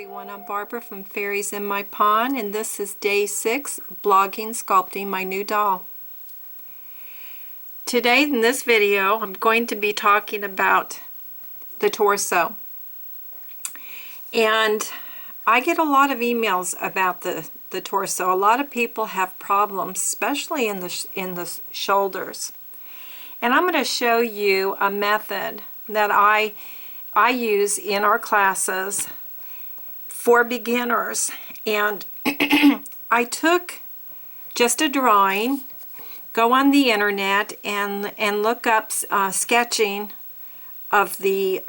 everyone, I'm Barbara from Fairies in My Pond, and this is day 6, blogging, sculpting my new doll. Today in this video, I'm going to be talking about the torso. And I get a lot of emails about the torso. A lot of people have problems, especially in the shoulders. And I'm going to show you a method that I use in our classes for beginners. And I took just a drawing, go on the internet and look up sketching of the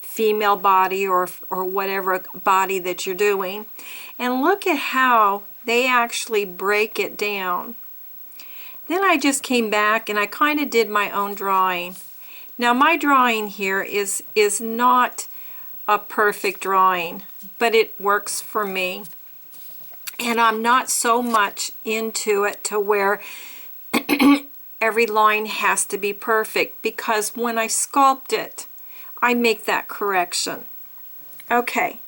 female body or whatever body that you're doing, and look at how they actually break it down. Then I just came back and I kind of did my own drawing. Now my drawing here is not a perfect drawing, but it works for me. And I'm not so much into it to where every line has to be perfect, because when I sculpt it, I make that correction. Okay,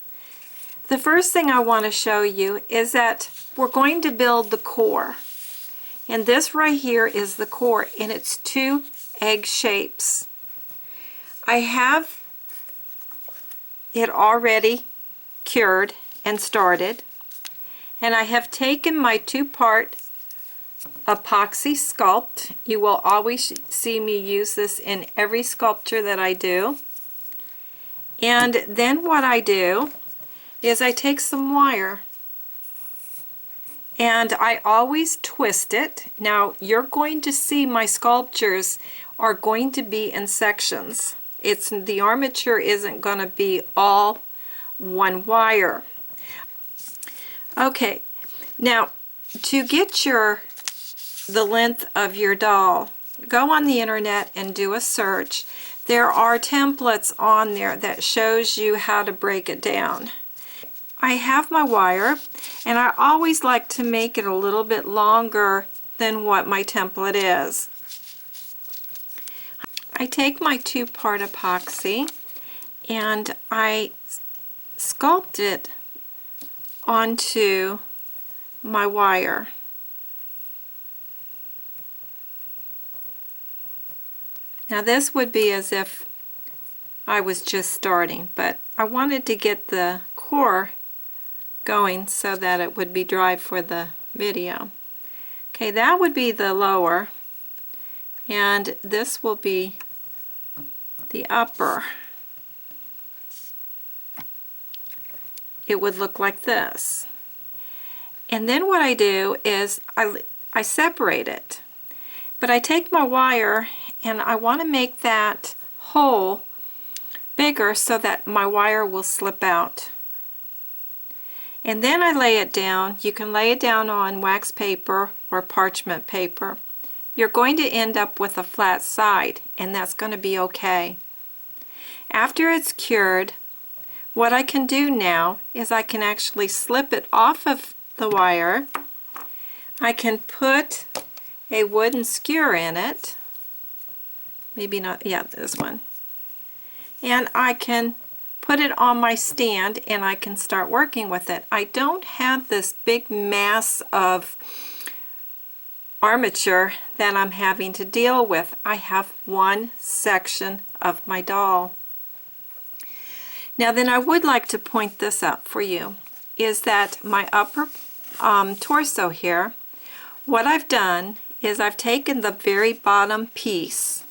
the first thing I want to show you is that we're going to build the core. And this right here is the core, and it's 2 egg shapes. I have it already cured and started, and I have taken my 2-part epoxy sculpt. You will always see me use this in every sculpture that I do. And then what I do is I take some wire and I always twist it. Now you're going to see my sculptures are going to be in sections. The armature isn't going to be all one wire. Okay, now to get the length of your doll, go on the internet and do a search. There are templates on there that shows you how to break it down. I have my wire, and I always like to make it a little bit longer than what my template is. I take my 2-part epoxy and I sculpt it onto my wire. Now this would be as if I was just starting, but I wanted to get the core going so that it would be dry for the video. Okay, that would be the lower, and this will be the upper. It would look like this. And then what I do is I separate it. But I take my wire and I want to make that hole bigger so that my wire will slip out. And then I lay it down. You can lay it down on wax paper or parchment paper. You're going to end up with a flat side, and that's going to be okay. After it's cured, what I can do now is I can actually slip it off of the wire. I can put a wooden skewer in it. Maybe not, yeah, this one. And I can put it on my stand and I can start working with it. I don't have this big mass of armature that I'm having to deal with. I have one section of my doll. Now then, I would like to point this out for you, is that my upper torso here, what I've done is I've taken the very bottom piece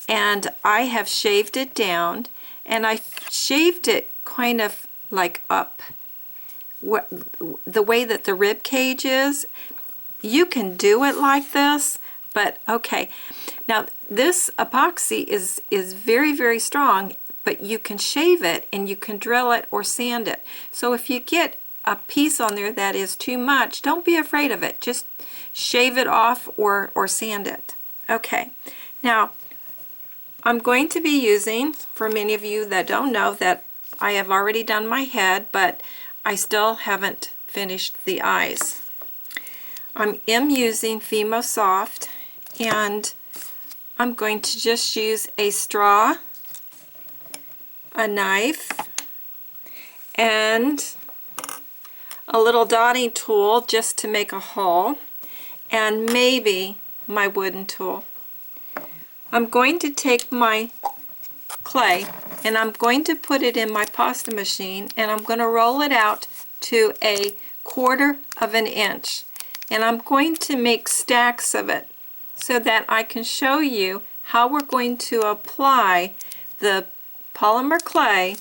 and I have shaved it down, and I shaved it kind of like up the way that the rib cage is. You can do it like this, but okay. Now this epoxy is very, very strong, but you can shave it and you can drill it or sand it. So if you get a piece on there that is too much, don't be afraid of it. Just shave it off or sand it. Okay, now I'm going to be using, for many of you that don't know, that I have already done my head, but I still haven't finished the eyes. I am using Fimo Soft, and I'm going to just use a straw, a knife, and a little dotting tool just to make a hole, and maybe my wooden tool. I'm going to take my clay and I'm going to put it in my pasta machine, and I'm going to roll it out to 1/4 of an inch, and I'm going to make stacks of it so that I can show you how we're going to apply the polymer clay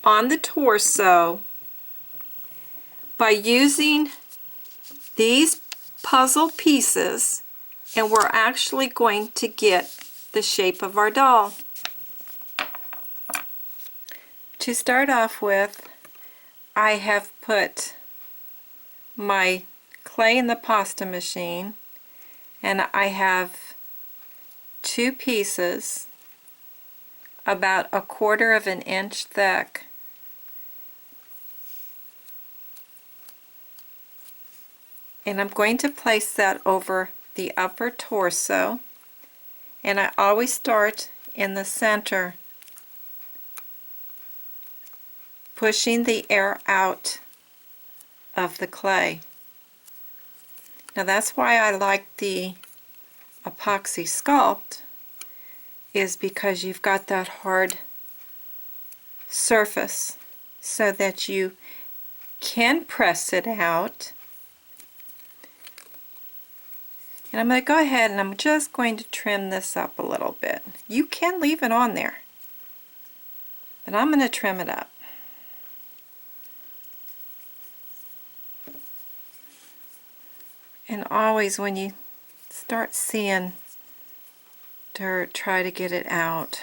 on the torso by using these puzzle pieces, and we're actually going to get the shape of our doll. To start off with, I have put my clay in the pasta machine, and I have 2 pieces about 1/4 of an inch thick. And I'm going to place that over the upper torso, and I always start in the center, pushing the air out of the clay. Now that's why I like the epoxy sculpt, is because you've got that hard surface so that you can press it out. And I'm going to go ahead and I'm just going to trim this up a little bit. You can leave it on there, but I'm going to trim it up. And always when you start seeing dirt, try to get it out.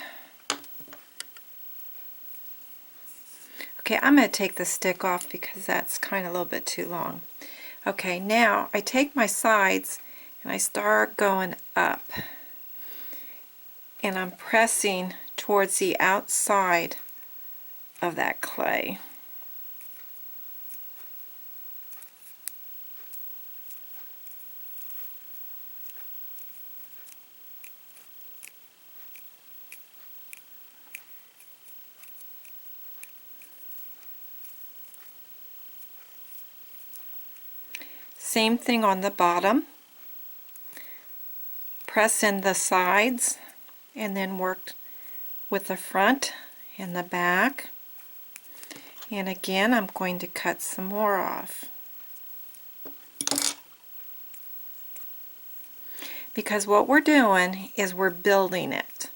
Okay, I'm going to take the stick off because that's kind of a little bit too long. Okay, now I take my sides and I start going up, and I'm pressing towards the outside of that clay. Same thing on the bottom. Press in the sides and then work with the front and the back. And again, I'm going to cut some more off, because what we're doing is we're building it.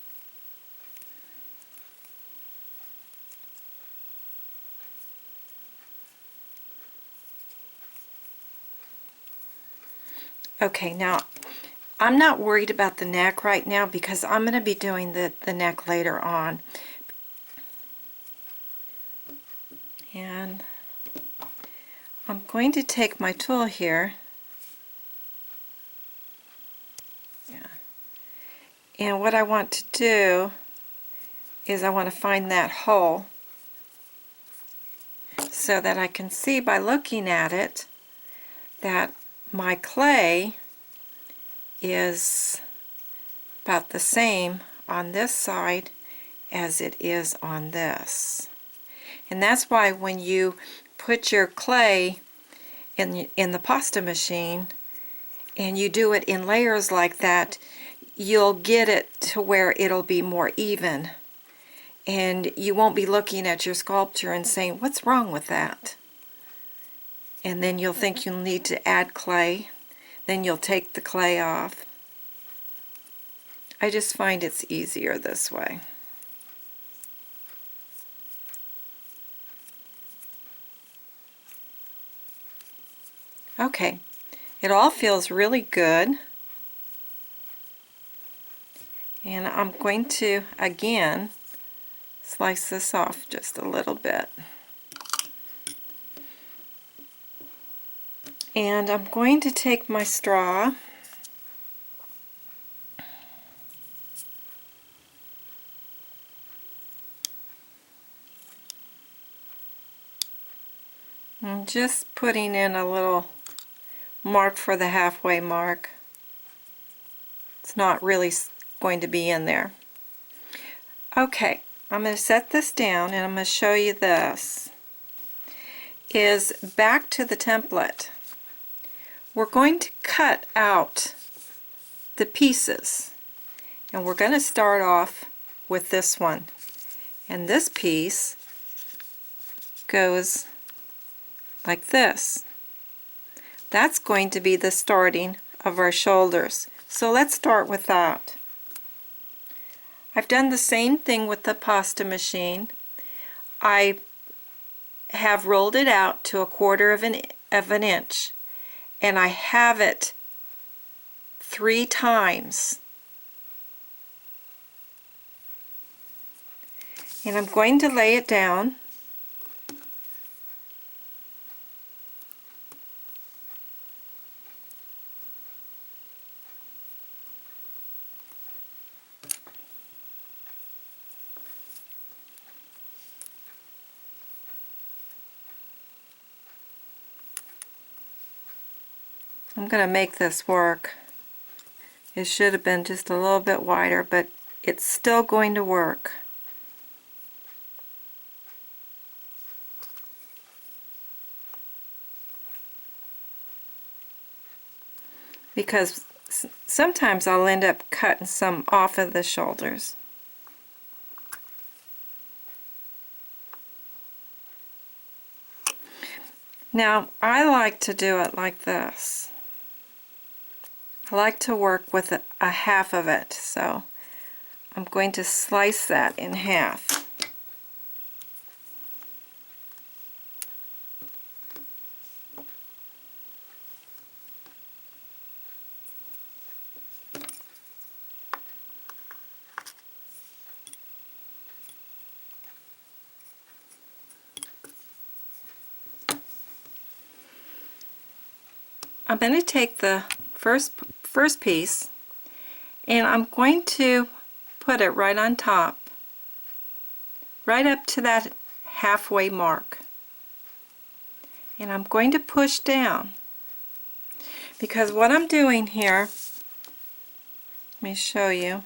Okay, now I'm not worried about the neck right now because I'm going to be doing the neck later on. And I'm going to take my tool here. Yeah. And what I want to do is I want to find that hole so that I can see by looking at it that my clay is about the same on this side as it is on this. And that's why when you put your clay in the pasta machine and you do it in layers like that, you'll get it to where it'll be more even, and you won't be looking at your sculpture and saying, what's wrong with that? And then you'll think you'll need to add clay. Then you'll take the clay off. I just find it's easier this way. Okay, it all feels really good. And I'm going to, again, slice this off just a little bit. And I'm going to take my straw and just putting in a little mark for the halfway mark. It's not really going to be in there. Okay, I'm going to set this down and I'm going to show you this. is back to the template. We're going to cut out the pieces, and we're going to start off with this one, and this piece goes like this. That's going to be the starting of our shoulders. So let's start with that. I've done the same thing with the pasta machine. I have rolled it out to 1/4 of an inch, and I have it 3 times. And I'm going to lay it down. I'm going to make this work. It should have been just a little bit wider, but it's still going to work. Because sometimes I'll end up cutting some off of the shoulders. Now, I like to do it like this. I like to work with a half of it, so I'm going to slice that in half. I'm going to take the first piece, and I'm going to put it right on top, right up to that halfway mark. And I'm going to push down, because what I'm doing here, let me show you,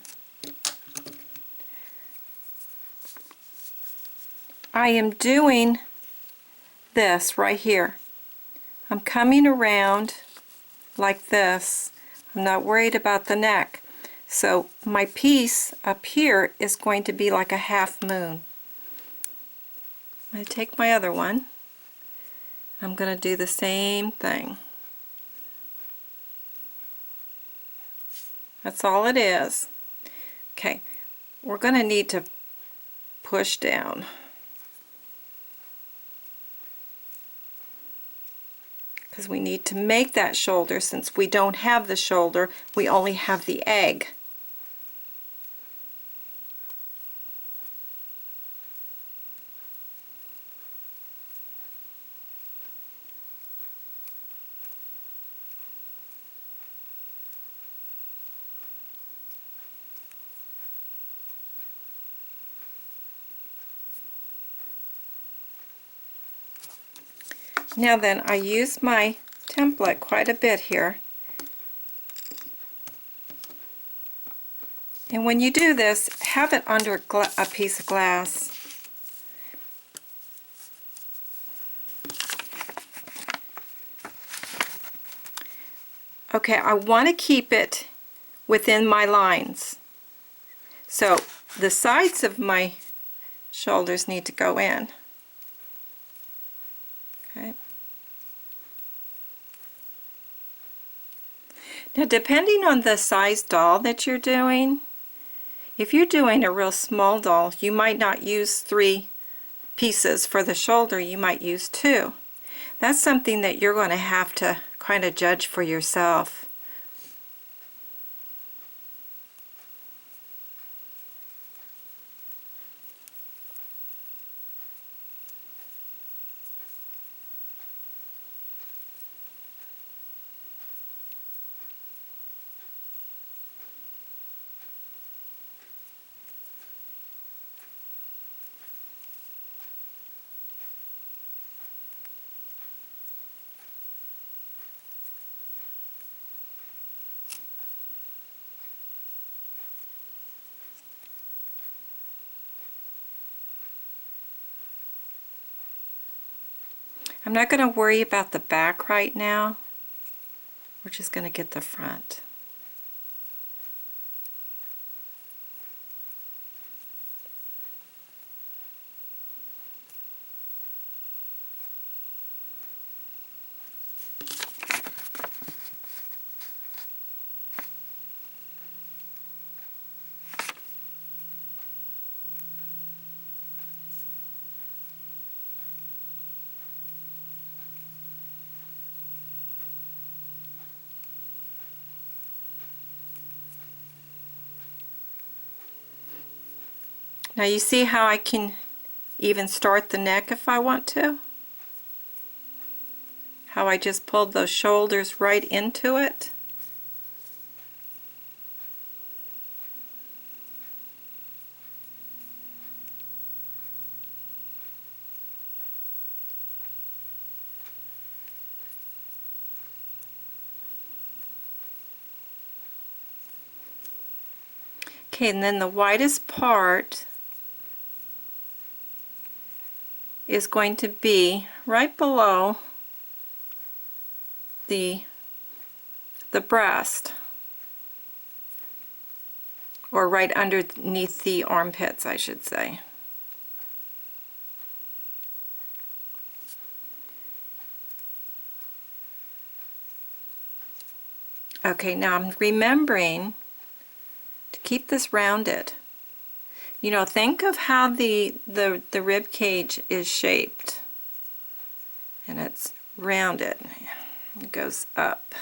I am doing this right here. I'm coming around like this. I'm not worried about the neck. So my piece up here is going to be like a half moon. I'm going to take my other one. I'm going to do the same thing. That's all it is. Okay, we're going to need to push down. Because we need to make that shoulder. Since we don't have the shoulder, we only have the egg. Now then, I use my template quite a bit here. And when you do this, have it under a piece of glass. Okay, I want to keep it within my lines. So the sides of my shoulders need to go in. Okay. Now, depending on the size doll that you're doing, if you're doing a real small doll, you might not use 3 pieces for the shoulder, you might use 2. That's something that you're going to have to kind of judge for yourself. I'm not going to worry about the back right now. We're just going to get the front. Now you see how I can even start the neck if I want to? How I just pulled those shoulders right into it? Okay, and then the widest part is going to be right below the breast, or right underneath the armpits, I should say. Okay, now I'm remembering to keep this rounded. You know, think of how the rib cage is shaped, and it's rounded. It goes up.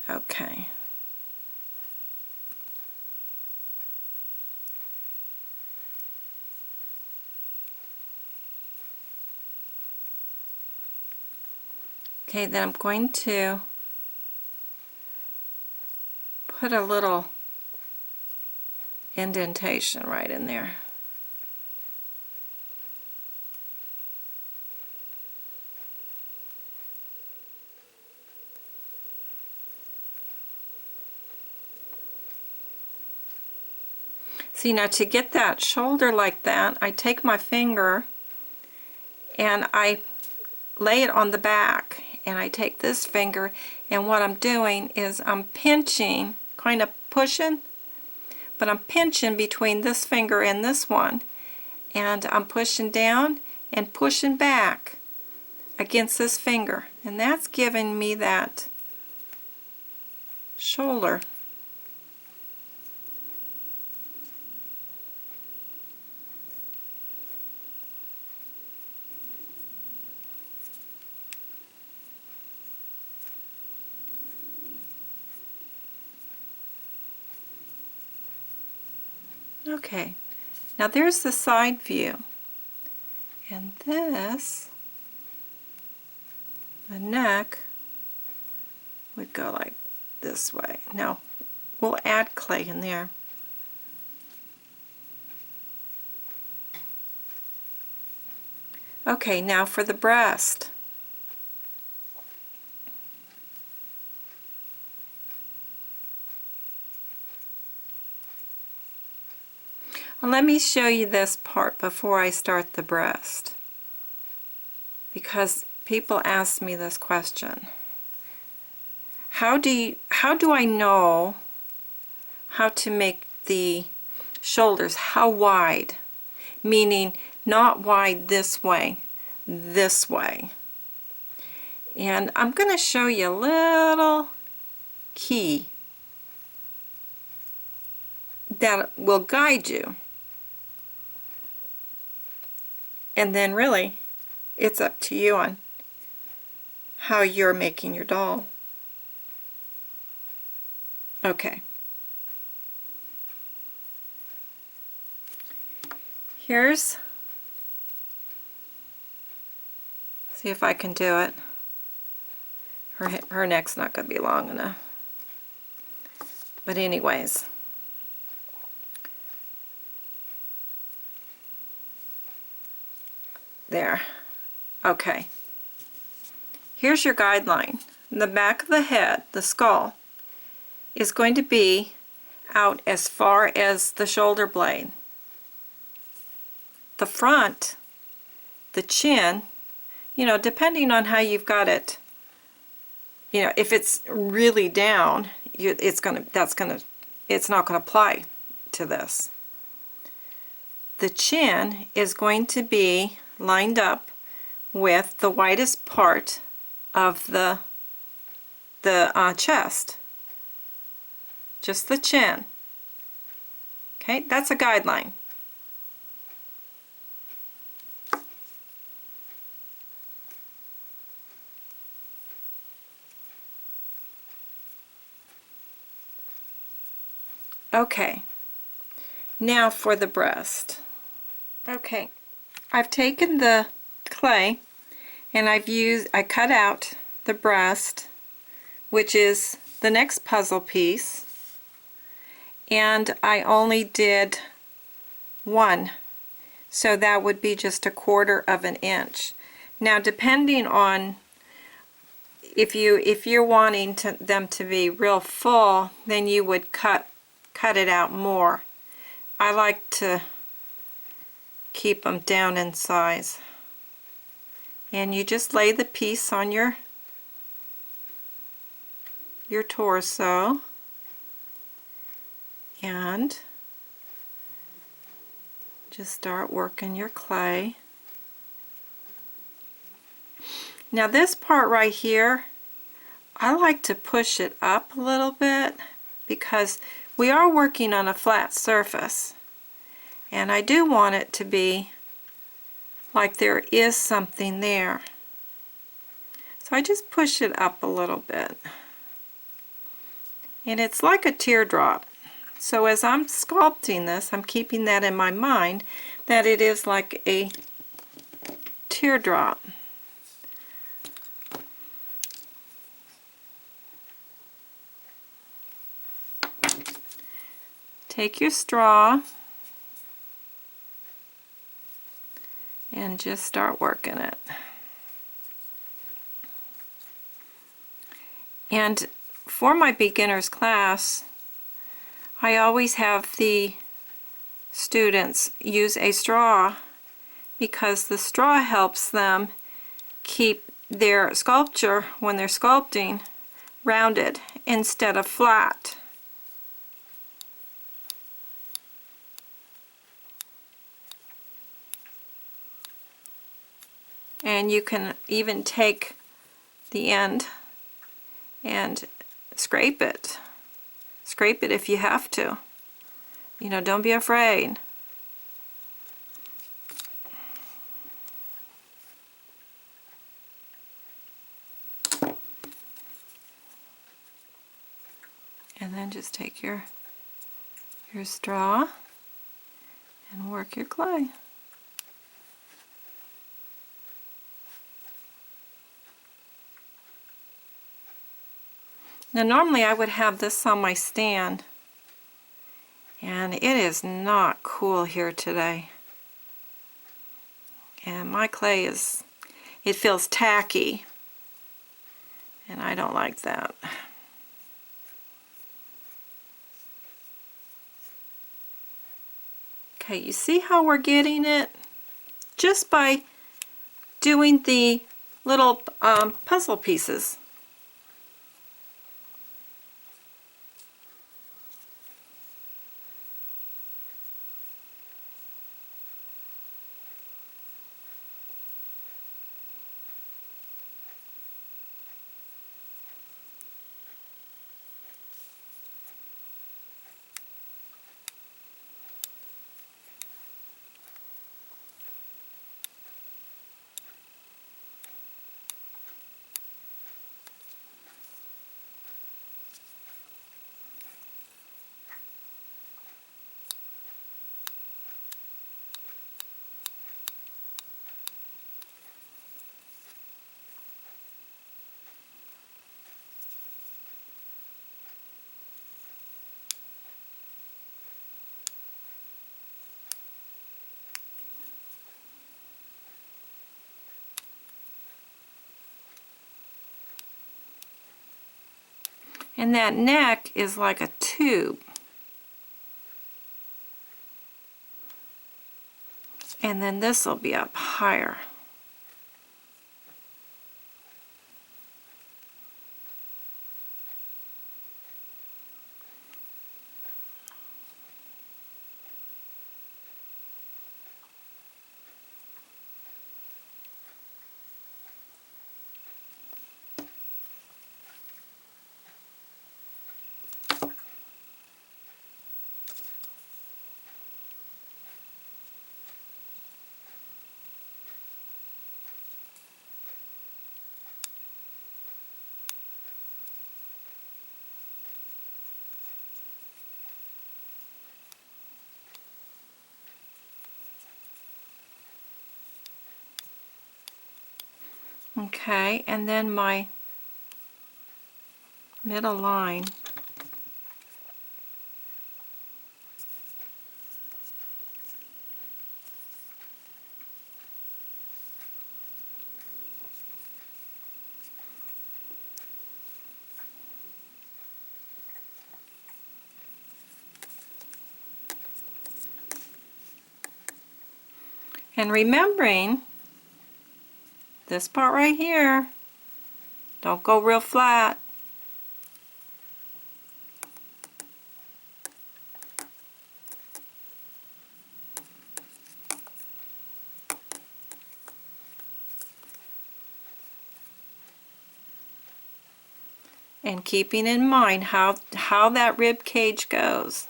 Okay. Okay, then I'm going to put a little indentation right in there. See, now to get that shoulder like that, I take my finger and I lay it on the back, and I take this finger, and what I'm doing is I'm pinching, kind of pushing, but I'm pinching between this finger and this one, and I'm pushing down and pushing back against this finger, and that's giving me that shoulder. Okay, now there's the side view, and this, the neck, would go like this way. Now we'll add clay in there. Okay, now for the breast. Well, let me show you this part before I start the breast, because people ask me this question. How do I know how to make the shoulders, how wide? Meaning not wide this way, this way. And I'm going to show you a little key that will guide you. And then really, it's up to you on how you're making your doll. Okay. Here's, see if I can do it. Her neck's not going to be long enough. But anyways. There. Okay. Here's your guideline. The back of the head, the skull, is going to be out as far as the shoulder blade. The front, the chin, you know, depending on how you've got it, you know, if it's really down, it's not gonna apply to this. The chin is going to be lined up with the widest part of the chest. Just the chin. Okay, that's a guideline. Okay, now for the breast. Okay, I've taken the clay and I cut out the breast, which is the next puzzle piece, and I only did one, so that would be just 1/4 of an inch. Now, depending on if you're wanting them to be real full, then you would cut it out more. I like to keep them down in size. And you just lay the piece on your torso and just start working your clay. Now this part right here, I like to push it up a little bit because we are working on a flat surface, and I do want it to be like there is something there. So I just push it up a little bit. And it's like a teardrop. So as I'm sculpting this, I'm keeping that in my mind, that it is like a teardrop. Take your straw and just start working it. And for my beginners class, I always have the students use a straw because the straw helps them keep their sculpture, when they're sculpting, rounded instead of flat. And you can even take the end and scrape it. Scrape it if you have to. You know, don't be afraid. And then just take your straw and work your clay. Now normally I would have this on my stand, and it is not cool here today. And my clay it feels tacky, and I don't like that. Okay, you see how we're getting it? Just by doing the little puzzle pieces. And that neck is like a tube. And then this will be up higher. Okay, and then my middle line. And remembering this part right here, don't go real flat. And keeping in mind how that rib cage goes.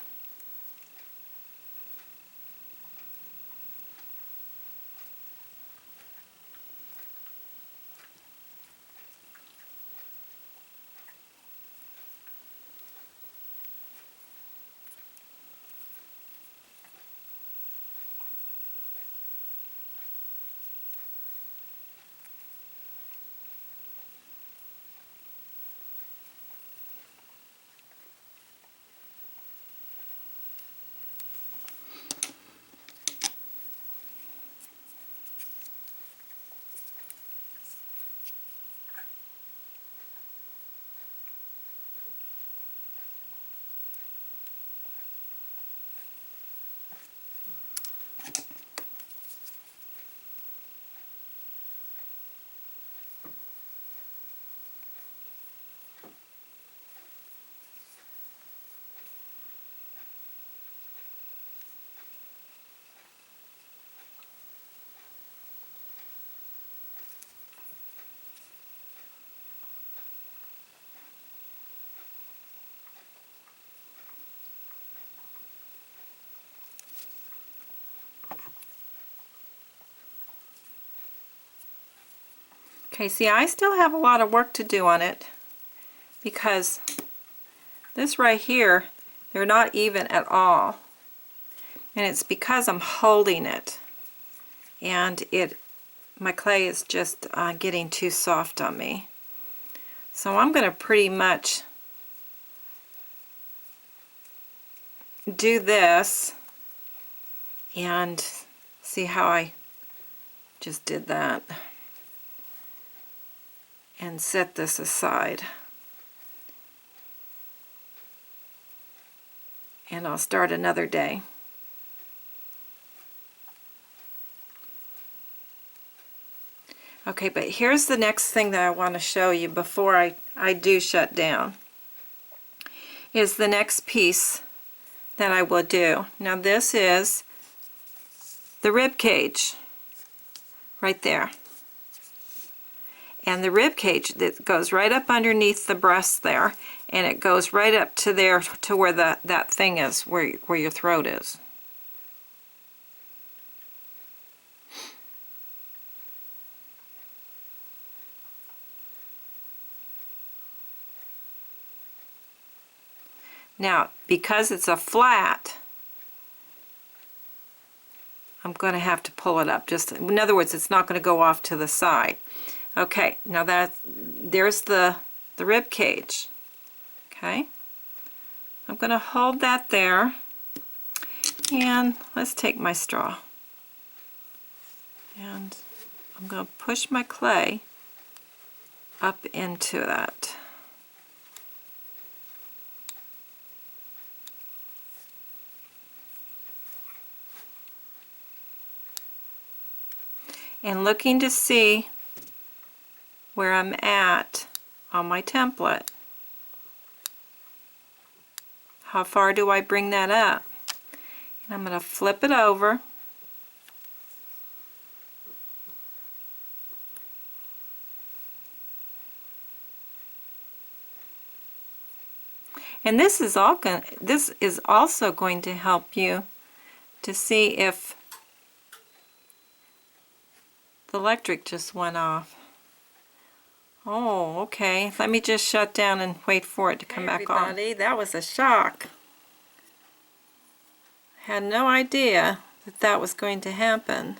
Okay, see, I still have a lot of work to do on it because this right here, they're not even at all. And it's because I'm holding it. And my clay is just getting too soft on me. So I'm going to pretty much do this and see how I just did that. And set this aside. And I'll start another day. Okay, but here's the next thing that I want to show you before I do shut down. Is the next piece that I will do. Now this is the rib cage right there. And the rib cage that goes right up underneath the breast there, and it goes right up to there to where that thing is, where your throat is. Now, because it's a flat, I'm going to have to pull it up. Just in other words, it's not going to go off to the side. Okay, now there's the rib cage. Okay, I'm going to hold that there, and let's take my straw, and I'm going to push my clay up into that. and looking to see where I'm at on my template. How far do I bring that up? And I'm going to flip it over. And this is also going to help you to see if the electric just went off. Oh, okay. Let me just shut down and wait for it to come back on. Everybody, that was a shock. Had no idea that that was going to happen.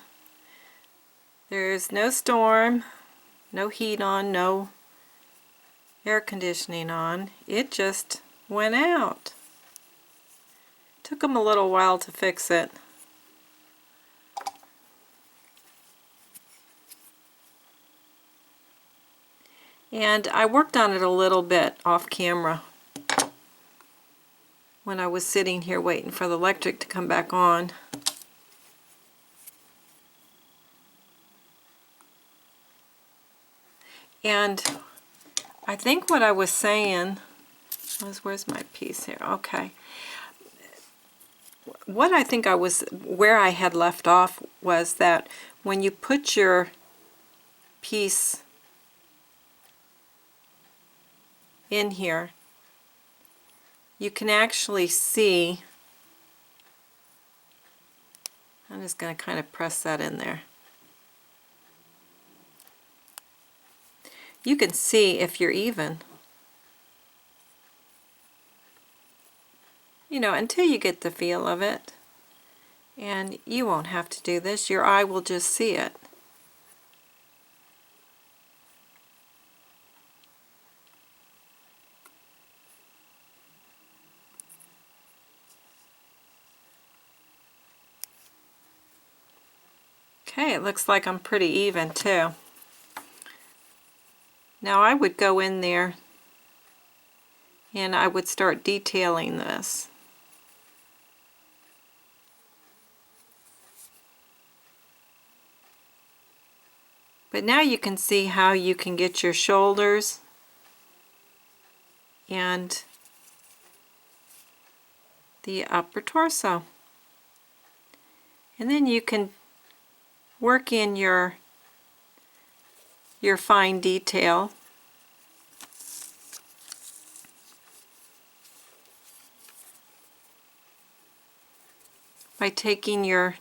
There's no storm, no heat on, no air conditioning on. It just went out. Took them a little while to fix it. And I worked on it a little bit off camera when I was sitting here waiting for the electric to come back on. And I think what I was saying was, where's my piece here? Okay. What I think where I had left off was that when you put your piece in here, you can actually see, I'm just going to kind of press that in there. You can see if you're even. You know, until you get the feel of it. And you won't have to do this, your eye will just see it. Okay, it looks like I'm pretty even too. Now I would go in there and I would start detailing this. But now you can see how you can get your shoulders and the upper torso. And then you can work in your fine detail. By taking your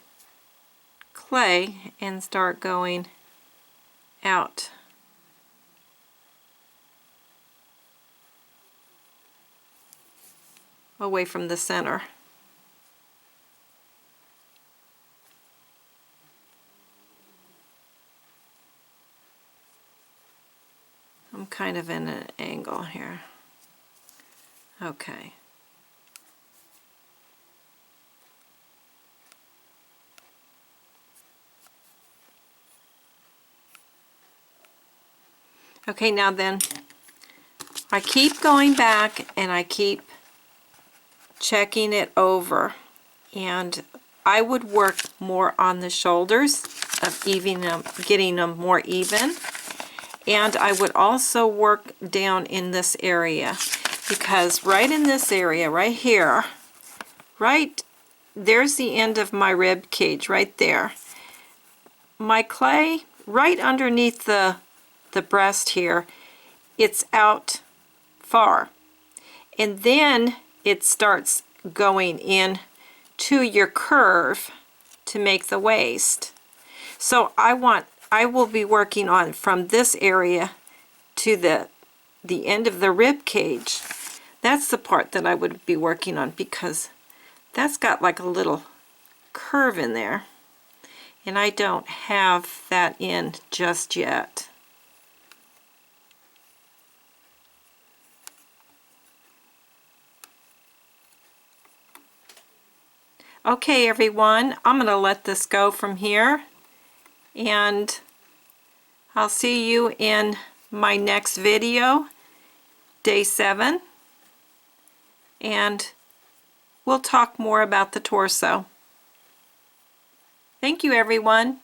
clay and start going out. Away from the center. I'm kind of in an angle here. Okay. Okay, now then, I keep going back and I keep checking it over, and I would work more on the shoulders of getting them more even, and I would also work down in this area, because right in this area, right here, right there's the end of my rib cage right there. My clay right underneath the breast here, it's out far, and then it starts going in to your curve to make the waist. So I will be working on from this area to the end of the rib cage. That's the part that I would be working on, because that's got like a little curve in there, and I don't have that in just yet. Okay, everyone, I'm going to let this go from here, and I'll see you in my next video, day 7, and we'll talk more about the torso. Thank you, everyone.